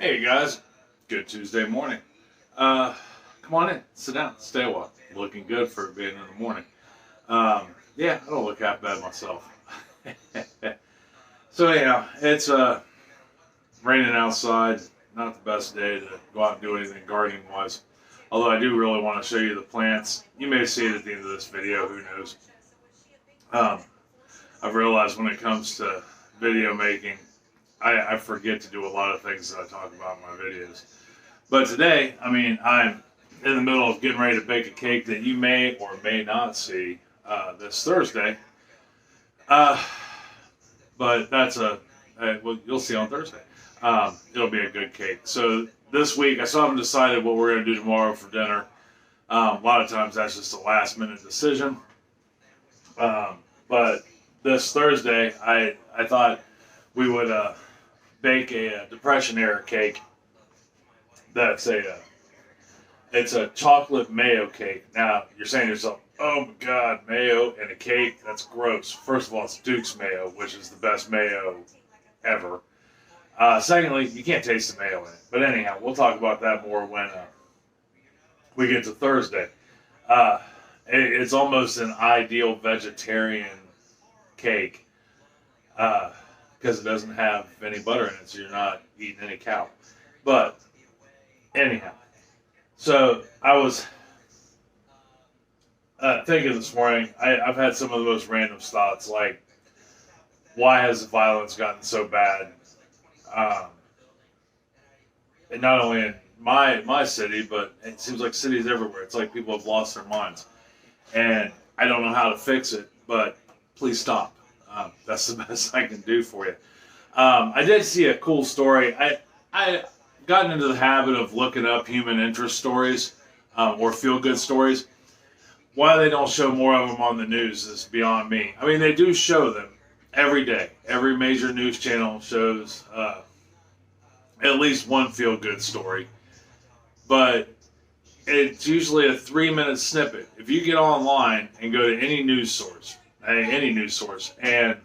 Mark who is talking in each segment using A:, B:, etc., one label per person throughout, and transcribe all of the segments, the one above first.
A: Hey guys, good Tuesday morning. Come on in, sit down, stay a while. Looking good for being in the morning. Yeah, I don't look half bad myself. So anyhow, it's raining outside. Not the best day to go out and do anything gardening wise. Although I do really want to show you the plants. You may see it at the end of this video. Who knows? Um, I've realized when it comes to video making, I forget to do a lot of things that I talk about in my videos. But today, I'm in the middle of getting ready to bake a cake that you may or may not see this Thursday. Uh, but well, you'll see on Thursday. It'll be a good cake. So this week, I still haven't decided what we're going to do tomorrow for dinner. A lot of times that's just a last minute decision. But this Thursday, I thought we would bake a Depression era cake. It's a chocolate mayo cake. Now you're saying to yourself, "Oh my God, mayo and a cake? That's gross." First of all, it's Duke's mayo, which is the best mayo ever. Secondly, you can't taste the mayo in it. But anyhow, we'll talk about that more when we get to Thursday. It's almost an ideal vegetarian cake because it doesn't have any butter in it, so you're not eating any cow. But anyhow, so I was thinking this morning, I've had some of the most random thoughts, like, why has the violence gotten so bad? And not only in my city, but it seems like cities everywhere. It's like people have lost their minds. And I don't know how to fix it, but please stop. That's the best I can do for you. I did see a cool story. I gotten into the habit of looking up human interest stories or feel-good stories. Why they don't show more of them on the news is beyond me. I mean, they do show them every day. Every major news channel shows at least one feel-good story. But it's usually a 3-minute snippet. If you get online and go to any news source, and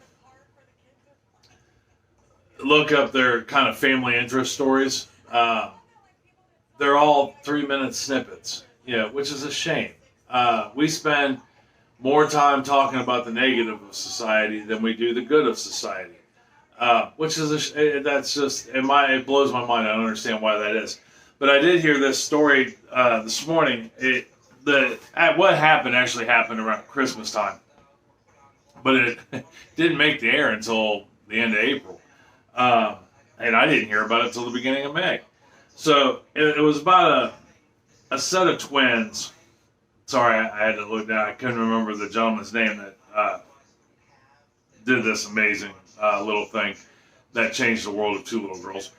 A: look up their kind of family interest stories, they're all 3-minute snippets, which is a shame. We spend more time talking about the negative of society than we do the good of society, which is that's just it blows my mind. I don't understand why that is. But I did hear this story this morning. What happened actually happened around Christmas time, but it didn't make the air until the end of April, and I didn't hear about it until the beginning of May. So it was about a set of twins. Sorry, I had to look down. I couldn't remember the gentleman's name that did this amazing little thing that changed the world of two little girls,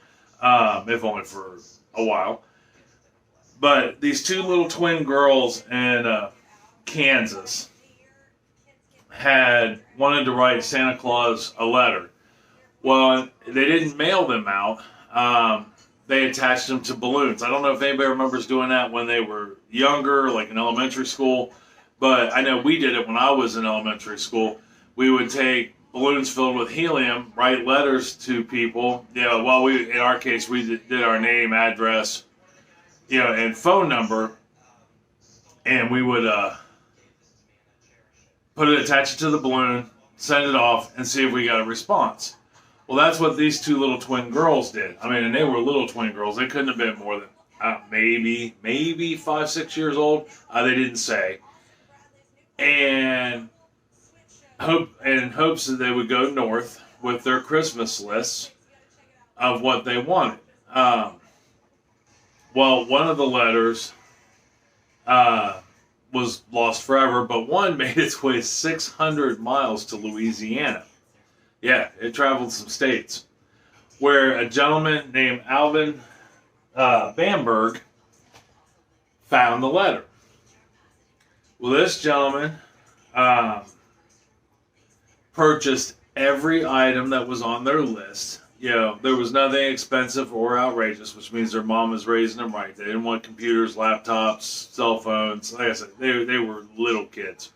A: if only for a while. But these two little twin girls in Kansas had wanted to write Santa Claus a letter. Well, they didn't mail them out. They attached them to balloons. I don't know if anybody remembers doing that when they were younger, like in elementary school, but I know we did it when I was in elementary school. We would take balloons filled with helium, write letters to people. In our case, we did our name, address, and phone number, and we would attach it to the balloon, send it off, and see if we got a response. Well, that's what these two little twin girls did. And they were little twin girls. They couldn't have been more than maybe 5, 6 years old. They didn't say. And in hopes that they would go north with their Christmas lists of what they wanted. Well, one of the letters was lost forever, but one made its way 600 miles to Louisiana. Yeah, it traveled some states, where a gentleman named Alvin Bamberg found the letter. Well, this gentleman purchased every item that was on their list. There was nothing expensive or outrageous, which means their mom was raising them right. They didn't want computers, laptops, cell phones. Like I said, they were little kids.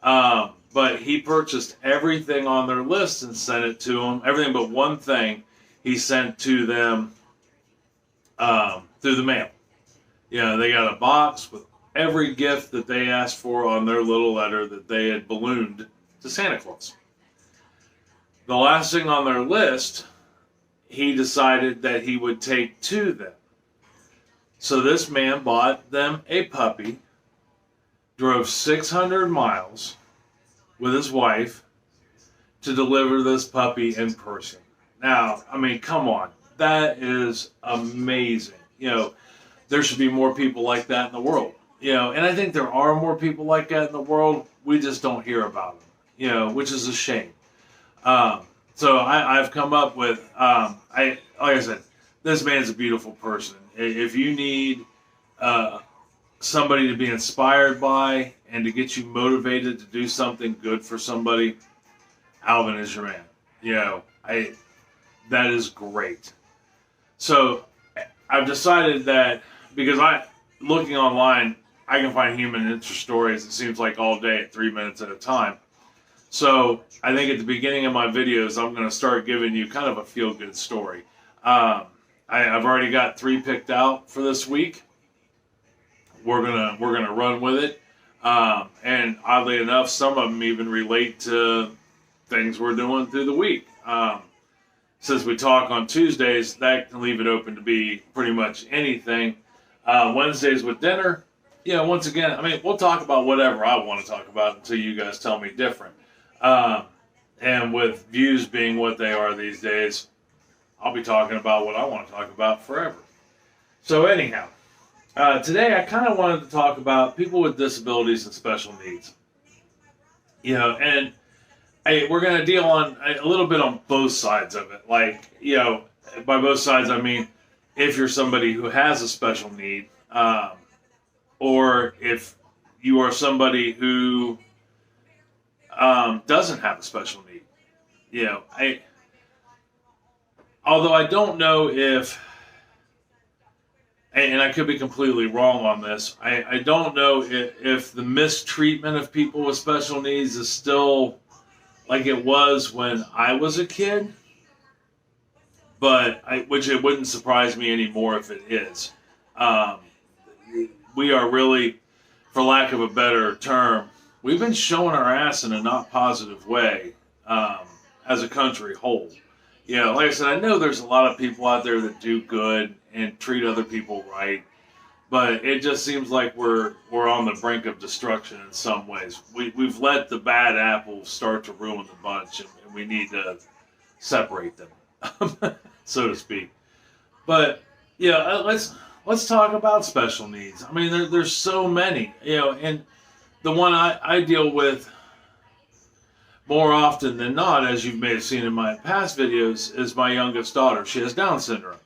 A: But he purchased everything on their list and sent it to them. Everything but one thing he sent to them through the mail. They got a box with every gift that they asked for on their little letter that they had ballooned to Santa Claus. The last thing on their list, he decided that he would take to them. So this man bought them a puppy, drove 600 miles with his wife to deliver this puppy in person. Now, I mean, come on. That is amazing. There should be more people like that in the world. And I think there are more people like that in the world. We just don't hear about them, which is a shame. So I've come up with, like I said, this man's a beautiful person. If you need somebody to be inspired by and to get you motivated to do something good for somebody, Alvin is your man. That is great. So I've decided that because looking online, I can find human interest stories, it seems like all day at 3 minutes at a time. So I think at the beginning of my videos, I'm going to start giving you kind of a feel-good story. I've already got 3 picked out for this week. We're gonna run with it, and oddly enough, some of them even relate to things we're doing through the week. Since we talk on Tuesdays, that can leave it open to be pretty much anything. Wednesdays with dinner, once again, I mean, we'll talk about whatever I want to talk about until you guys tell me different. And with views being what they are these days, I'll be talking about what I want to talk about forever. So anyhow, today I kind of wanted to talk about people with disabilities and special needs. And we're going to deal on a little bit on both sides of it. Like, by both sides, I mean, if you're somebody who has a special need, or if you are somebody who doesn't have a special need. Although I don't know if, and I could be completely wrong on this, I don't know if the mistreatment of people with special needs is still like it was when I was a kid, which it wouldn't surprise me anymore if it is. We are really, for lack of a better term, we've been showing our ass in a not positive way as a country whole. Like I said, I know there's a lot of people out there that do good and treat other people right, but it just seems like we're on the brink of destruction in some ways. We've let the bad apples start to ruin the bunch, and we need to separate them, so to speak. But let's talk about special needs. I mean, there's so many, and the one I deal with more often than not, as you may have seen in my past videos, is my youngest daughter. She has Down syndrome.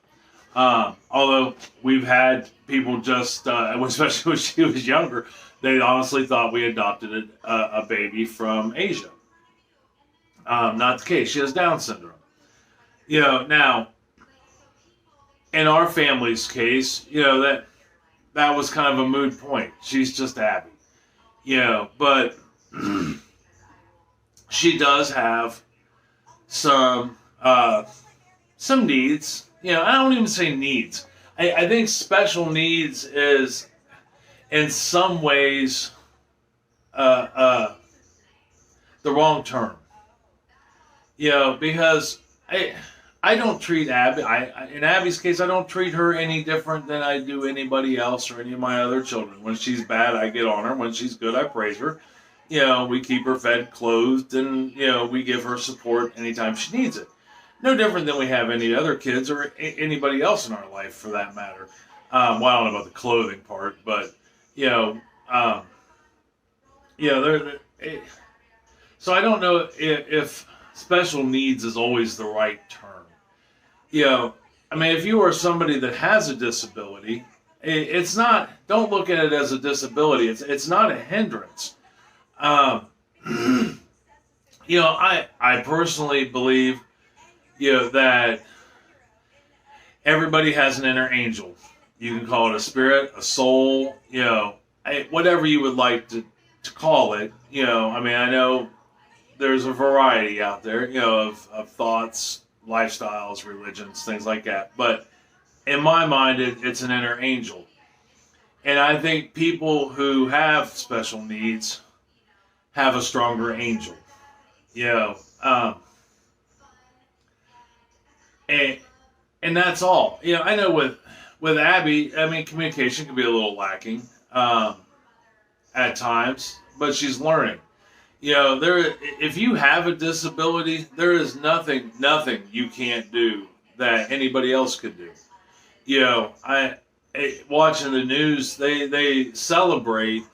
A: Although we've had people just, especially when she was younger, they honestly thought we adopted a baby from Asia. Not the case. She has Down syndrome. Now, in our family's case, that was kind of a moot point. She's just Abby. But she does have some needs. I don't even say needs. I think special needs is, in some ways, the wrong term. Because I don't treat Abby, in Abby's case, I don't treat her any different than I do anybody else or any of my other children. When she's bad, I get on her. When she's good, I praise her. We keep her fed, clothed, and, we give her support anytime she needs it. No different than we have any other kids or anybody else in our life, for that matter. Well, I don't know about the clothing part, but, so I don't know if special needs is always the right term. I mean, if you are somebody that has a disability, it's not, don't look at it as a disability. It's not a hindrance. I personally believe, that everybody has an inner angel. You can call it a spirit, a soul, whatever you would like to call it. I mean, I know there's a variety out there, of thoughts, lifestyles, religions, things like that. But in my mind, it's an inner angel. And I think people who have special needs have a stronger angel. You know, um, and and that's all. You know, I know with Abby, I mean, communication can be a little lacking at times, but she's learning. You know, if you have a disability, there is nothing you can't do that anybody else could do. You know, watching the news, they celebrate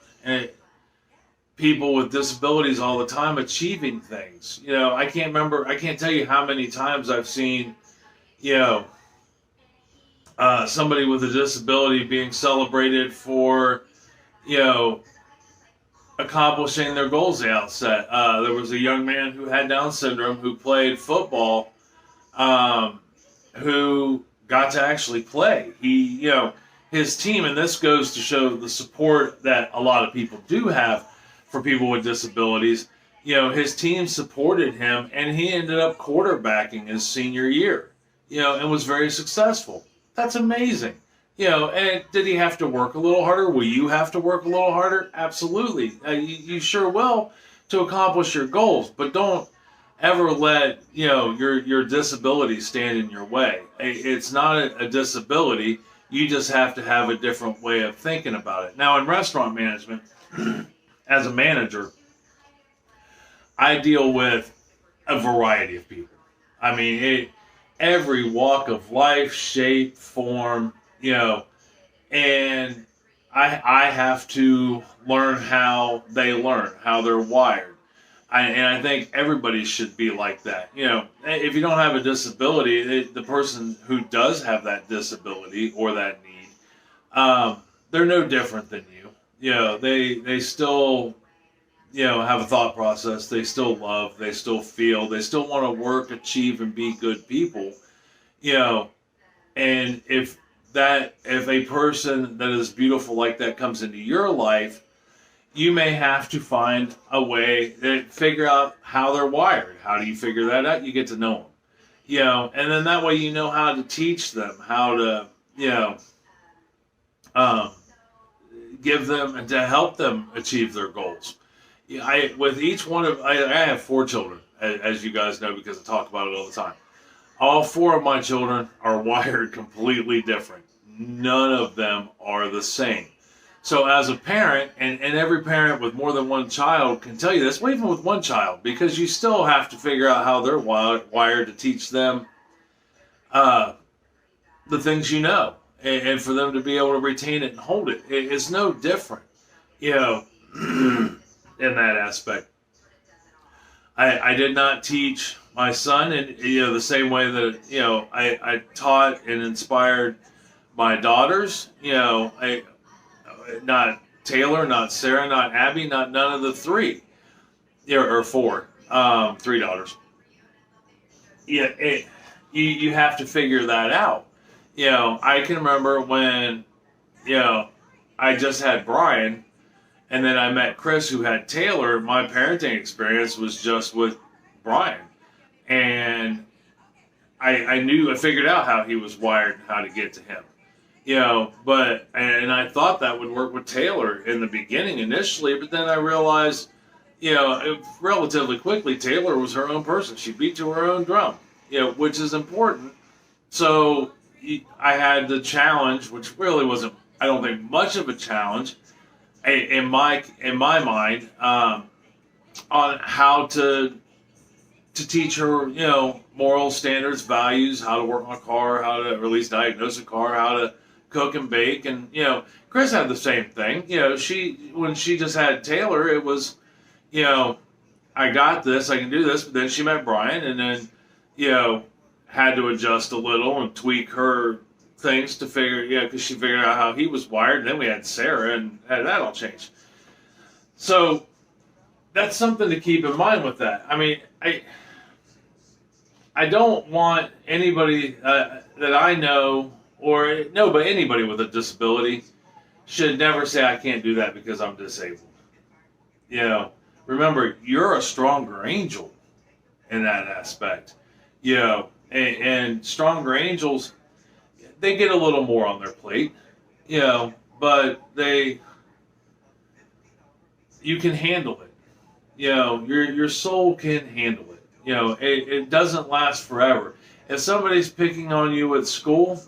A: people with disabilities all the time achieving things. You know, I can't tell you how many times I've seen, you know, somebody with a disability being celebrated for, you know, accomplishing their goals they outset. There was a young man who had Down syndrome who played football, um, who got to actually play. You know, his team, and this goes to show the support that a lot of people do have for people with disabilities. You know, his team supported him, and he ended up quarterbacking his senior year, you know, and was very successful. That's amazing. You know, and did he have to work a little harder? Will you have to work a little harder? Absolutely. You sure will to accomplish your goals, but don't ever let, you know, your disability stand in your way. It's not a disability. You just have to have a different way of thinking about it. Now, in restaurant management, as a manager, I deal with a variety of people. I mean, every walk of life, shape, form, you know, and I have to learn how they learn, how they're wired. And I think everybody should be like that. You know, if you don't have a disability, the person who does have that disability or that need, they're no different than you. You know, they still, you know, have a thought process. They still love. They still feel. They still want to work, achieve, and be good people. You know, and if a person that is beautiful like that comes into your life, you may have to find a way to figure out how they're wired. How do you figure that out? You get to know them, you know, and then that way you know how to teach them, how to, you know, um, give them and to help them achieve their goals. Yeah, with each one of I have 4 children, as you guys know, because I talk about it all the time. All 4 of my children are wired completely different. None of them are the same. So as a parent, and every parent with more than one child can tell you this, well, even with one child, because you still have to figure out how they're wired to teach them uh, the things you know, and for them to be able to retain it and hold it. It's no different, you know, in that aspect. I did not teach my son in, you know, the same way that, you know, I taught and inspired my daughters. You know, not Taylor, not Sarah, not Abby, not none of the 3, or 4, 3 daughters. Yeah, you have to figure that out. You know, I can remember when, you know, I just had Brian, and then I met Chris, who had Taylor. My parenting experience was just with Brian, and I figured out how he was wired and how to get to him. You know, and I thought that would work with Taylor in the beginning initially, but then I realized, you know, relatively quickly, Taylor was her own person. She beat to her own drum, you know, which is important. So I had the challenge, which really wasn't, I don't think, much of a challenge in my mind, on how to teach her, you know, moral standards, values, how to work on a car, how to, or at least diagnose a car, how to cook and bake. And, you know, Chris had the same thing. You know, when she just had Taylor, it was, you know, I got this, I can do this. But then she met Brian, and then, you know, had to adjust a little and tweak her things to figure, yeah, because she figured out how he was wired. And then we had Sarah, and had that all changed. So that's something to keep in mind with that. I mean, I don't want anybody that I know, or no, but anybody with a disability should never say, I can't do that because I'm disabled. You know, remember, you're a stronger angel in that aspect. You know, and stronger angels, they get a little more on their plate, but you can handle it. Your soul can handle it. It doesn't last forever. If somebody's picking on you at school,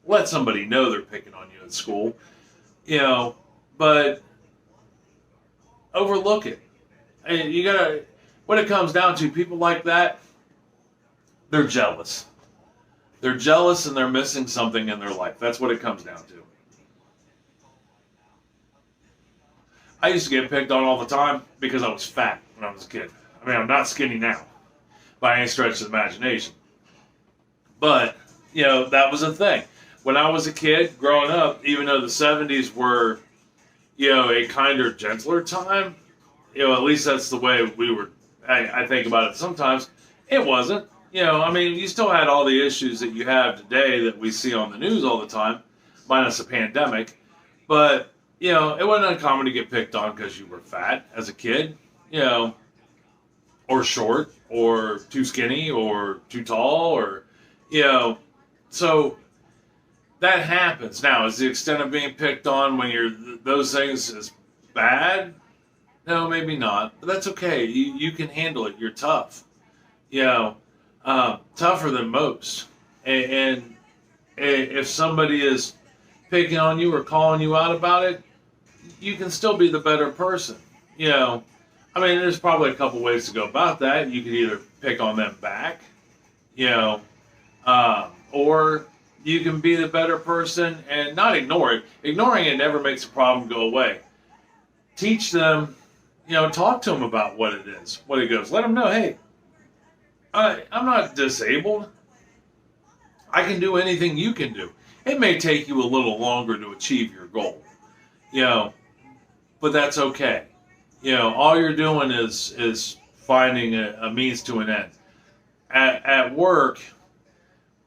A: let somebody know they're picking on you at school, but overlook it. And what it comes down to, people like that, they're jealous. They're jealous and they're missing something in their life. That's what it comes down to. I used to get picked on all the time because I was fat when I was a kid. I mean, I'm not skinny now by any stretch of the imagination. But, that was a thing. When I was a kid, growing up, even though the 70s were, a kinder, gentler time, at least that's the way we were, I think about it sometimes, it wasn't. You still had all the issues that you have today that we see on the news all the time, minus a pandemic. But, it wasn't uncommon to get picked on because you were fat as a kid, or short, or too skinny, or too tall, or, so that happens. Now, is the extent of being picked on when you're those things is bad? No, maybe not. But that's okay. You can handle it. You're tough. Tougher than most. And if somebody is picking on you or calling you out about it, you can still be the better person. There's probably a couple ways to go about that. You could either pick on them back, or you can be the better person and not ignore it. Ignoring it never makes a problem go away. Teach them, talk to them about what it is, what it goes. Let them know, hey, I'm not disabled. I can do anything you can do. It may take you a little longer to achieve your goal, but that's okay. All you're doing is finding a means to an end. At work,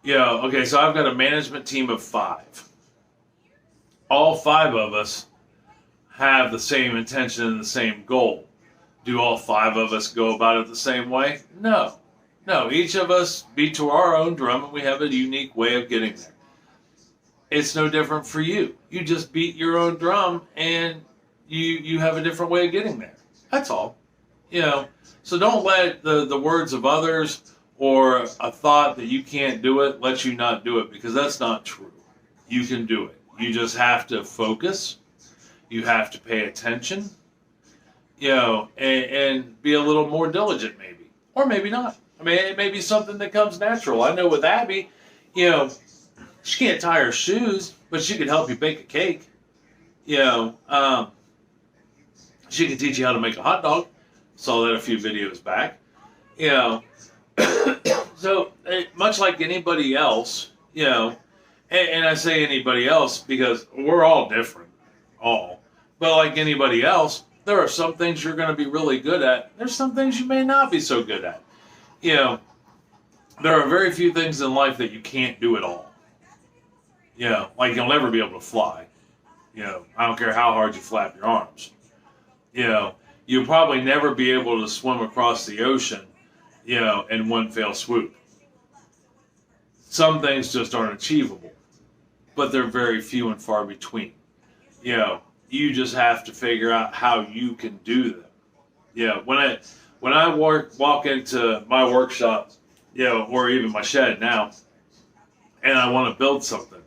A: okay, so I've got a management team of 5. All 5 of us have the same intention and the same goal. Do all 5 of us go about it the same way? No. No, each of us beat to our own drum and we have a unique way of getting there. It's no different for you. You just beat your own drum and you have a different way of getting there. That's all. So don't let the words of others or a thought that you can't do it let you not do it, because that's not true. You can do it. You just have to focus. You have to pay attention, and be a little more diligent maybe. Or maybe not. It may be something that comes natural. I know with Abby, she can't tie her shoes, but she could help you bake a cake. She can teach you how to make a hot dog. Saw that a few videos back. So much like anybody else, and I say anybody else because we're all different, but like anybody else, there are some things you're going to be really good at. There's some things you may not be so good at. There are very few things in life that you can't do at all. Like you'll never be able to fly. I don't care how hard you flap your arms. You'll probably never be able to swim across the ocean, in one fell swoop. Some things just aren't achievable, but they're very few and far between. You just have to figure out how you can do them. When I walk into my workshop, or even my shed now, and I want to build something,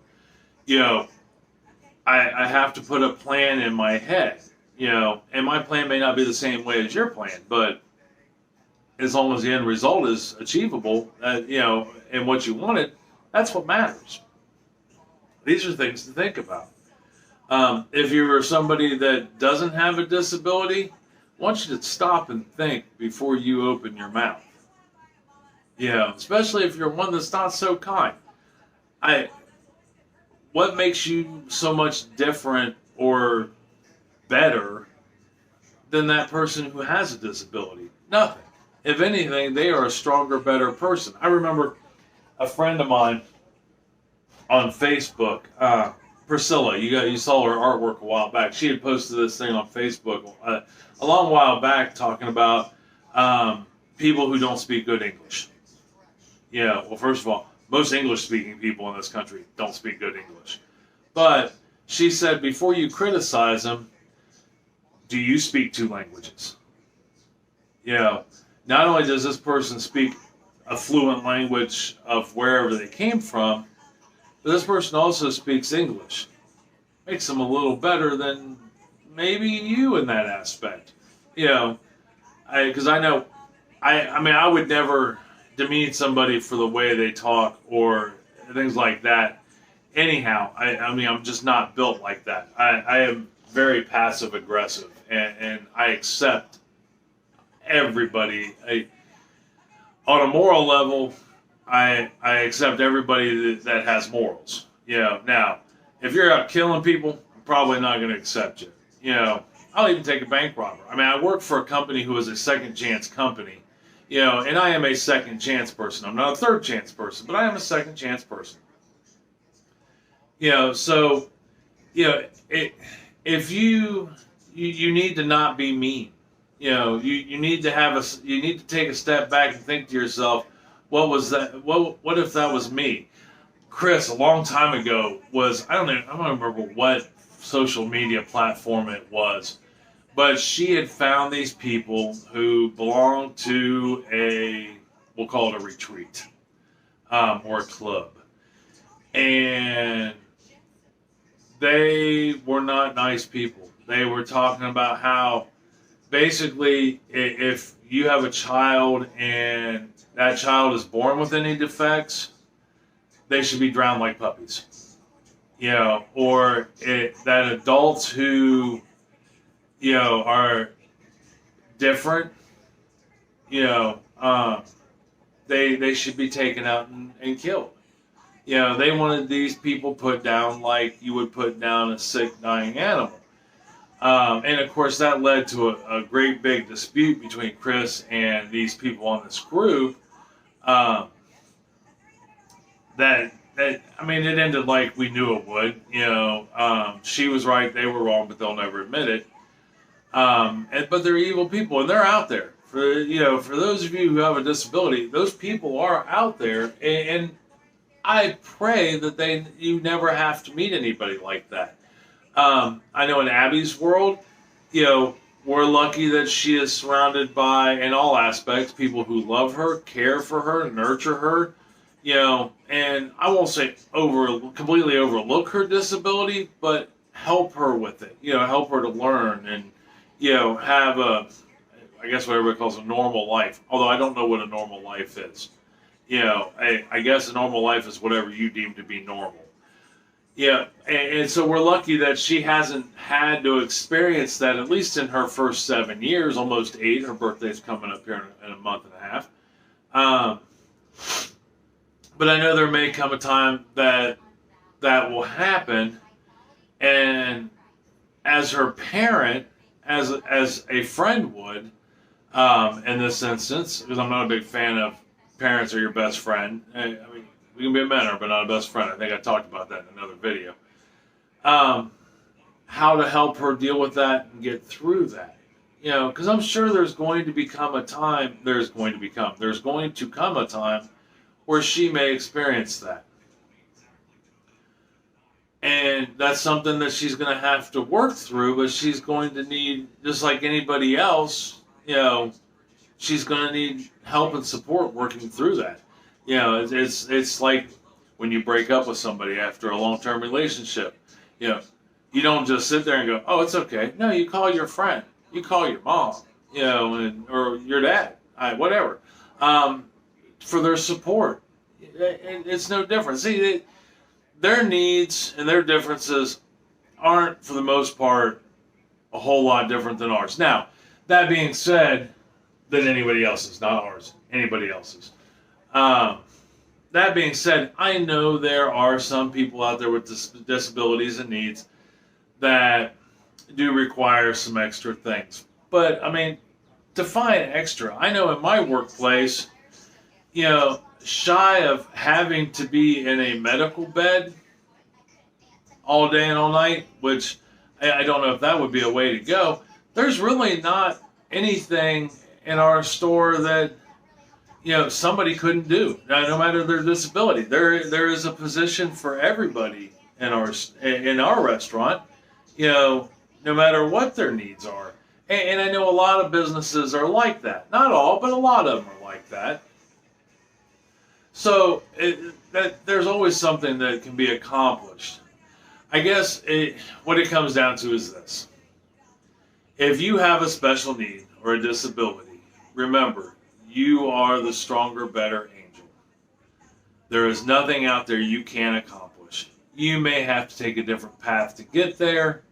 A: I have to put a plan in my head, and my plan may not be the same way as your plan, but as long as the end result is achievable, and what you wanted, that's what matters. These are things to think about. If you're somebody that doesn't have a disability, I want you to stop and think before you open your mouth. Especially if you're one that's not so kind. What makes you so much different or better than that person who has a disability? Nothing. If anything, they are a stronger, better person. I remember a friend of mine on Facebook, Priscilla, you saw her artwork a while back. She had posted this thing on Facebook a long while back talking about people who don't speak good English. Well, first of all, Most English-speaking people in this country don't speak good English. But she said, before you criticize them, do you speak two languages? You know, not only does this person speak a fluent language of wherever they came from, but this person also speaks English. Makes them a little better than maybe you in that aspect. You know, because I know, I mean, I would never demean somebody for the way they talk or things like that. Anyhow, I mean, I'm just not built like that. I am very passive aggressive, and I accept everybody. On a moral level, I accept everybody that has morals. You know, now, if you're out killing people, I'm probably not going to accept you. You know, I'll even take a bank robber. I mean, I work for a company who is a second chance company. You know, and I am a second chance person. I'm not a third chance person, but I am a second chance person. You know, so, you know, if you need to not be mean. You know, you need to you need to take a step back and think to yourself, what was that? What if that was me? Chris, a long time ago, I don't remember what social media platform it was, but she had found these people who belonged to we'll call it a retreat, or a club, and they were not nice people. They were talking about how, basically, if you have a child and that child is born with any defects, they should be drowned like puppies. You know, or that adults who, you know, are different, you know, they should be taken out and killed. You know, they wanted these people put down like you would put down a sick, dying animal. And of course, that led to a great big dispute between Chris and these people on this group. That I mean, it ended like we knew it would. You know, she was right, they were wrong, but they'll never admit it. But they're evil people, and they're out there. For those of you who have a disability, those people are out there, and I pray that you never have to meet anybody like that. I know in Abby's world, you know, we're lucky that she is surrounded by, in all aspects, people who love her, care for her, nurture her, you know, and I won't say completely overlook her disability, but help her with it, you know, help her to learn and, you know, have I guess what everybody calls a normal life, although I don't know what a normal life is. You know, I guess a normal life is whatever you deem to be normal. Yeah, and so we're lucky that she hasn't had to experience that, at least in her first 7 years, almost 8. Her birthday's coming up here in a month and a half. But I know there may come a time that will happen, and as her parent, as a friend would, in this instance, because I'm not a big fan of parents are your best friend. I mean, we can be a mentor, but not a best friend. I think I talked about that in another video. How to help her deal with that and get through that. You know, because I'm sure there's going to come a time where she may experience that. And that's something that she's going to have to work through, but she's going to need, just like anybody else, you know, she's going to need help and support working through that. You know, it's like when you break up with somebody after a long-term relationship. You know, you don't just sit there and go, "Oh, it's okay." No, you call your friend, you call your mom, you know, or your dad, whatever, for their support. It's no different. See, their needs and their differences aren't, for the most part, a whole lot different than ours. Now, that being said, than anybody else's, not ours, anybody else's. That being said, I know there are some people out there with disabilities and needs that do require some extra things. But, I mean, define extra. I know in my workplace, you know, shy of having to be in a medical bed all day and all night, which I don't know if that would be a way to go, there's really not anything in our store that, somebody couldn't do. Now, no matter their disability, there is a position for everybody in our restaurant. No matter what their needs are. And I know a lot of businesses are like that. Not all, but a lot of them are like that. So there's always something that can be accomplished. I guess what it comes down to is this. If you have a special need or a disability, remember, you are the stronger, better angel. There is nothing out there you can't accomplish. You may have to take a different path to get there,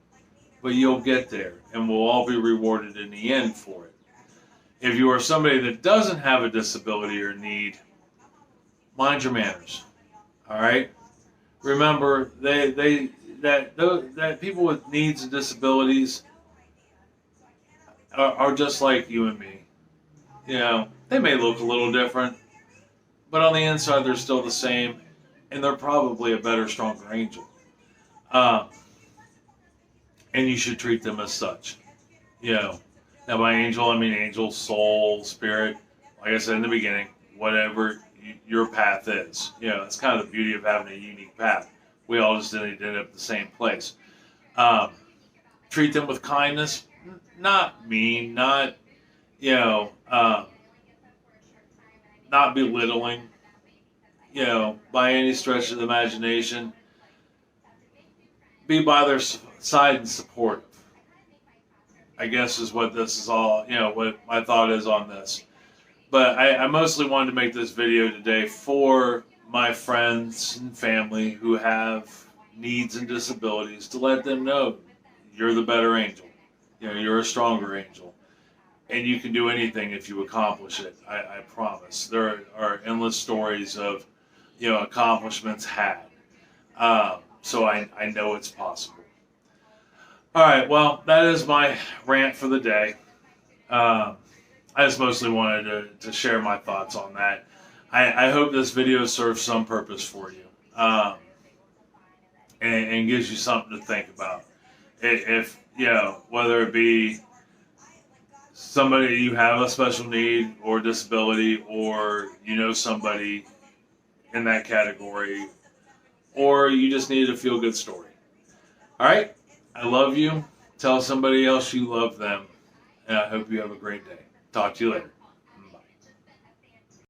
A: but you'll get there, and we'll all be rewarded in the end for it. If you are somebody that doesn't have a disability or need, mind your manners. All right? Remember, that people with needs and disabilities are just like you and me. They may look a little different, but on the inside they're still the same, and they're probably a better, stronger angel. And you should treat them as such. Now by angel, I mean angel, soul, spirit. Like I said in the beginning, whatever your path is. It's kind of the beauty of having a unique path. We all just didn't end up at the same place. Treat them with kindness, not mean, not not belittling, by any stretch of the imagination. Be by their side and supportive, I guess, is what this is all, what my thought is on this. But I mostly wanted to make this video today for my friends and family who have needs and disabilities, to let them know you're the better angel. You're a stronger angel. And you can do anything if you accomplish it. I promise. There are endless stories of, accomplishments had. So I know it's possible. All right. Well, that is my rant for the day. I just mostly wanted to share my thoughts on that. I hope this video serves some purpose for you, and gives you something to think about. If whether it be somebody you have a special need or disability, or somebody in that category, or you just needed a feel-good story. All right, I love you. Tell somebody else you love them, and I hope you have a great day. Talk to you later.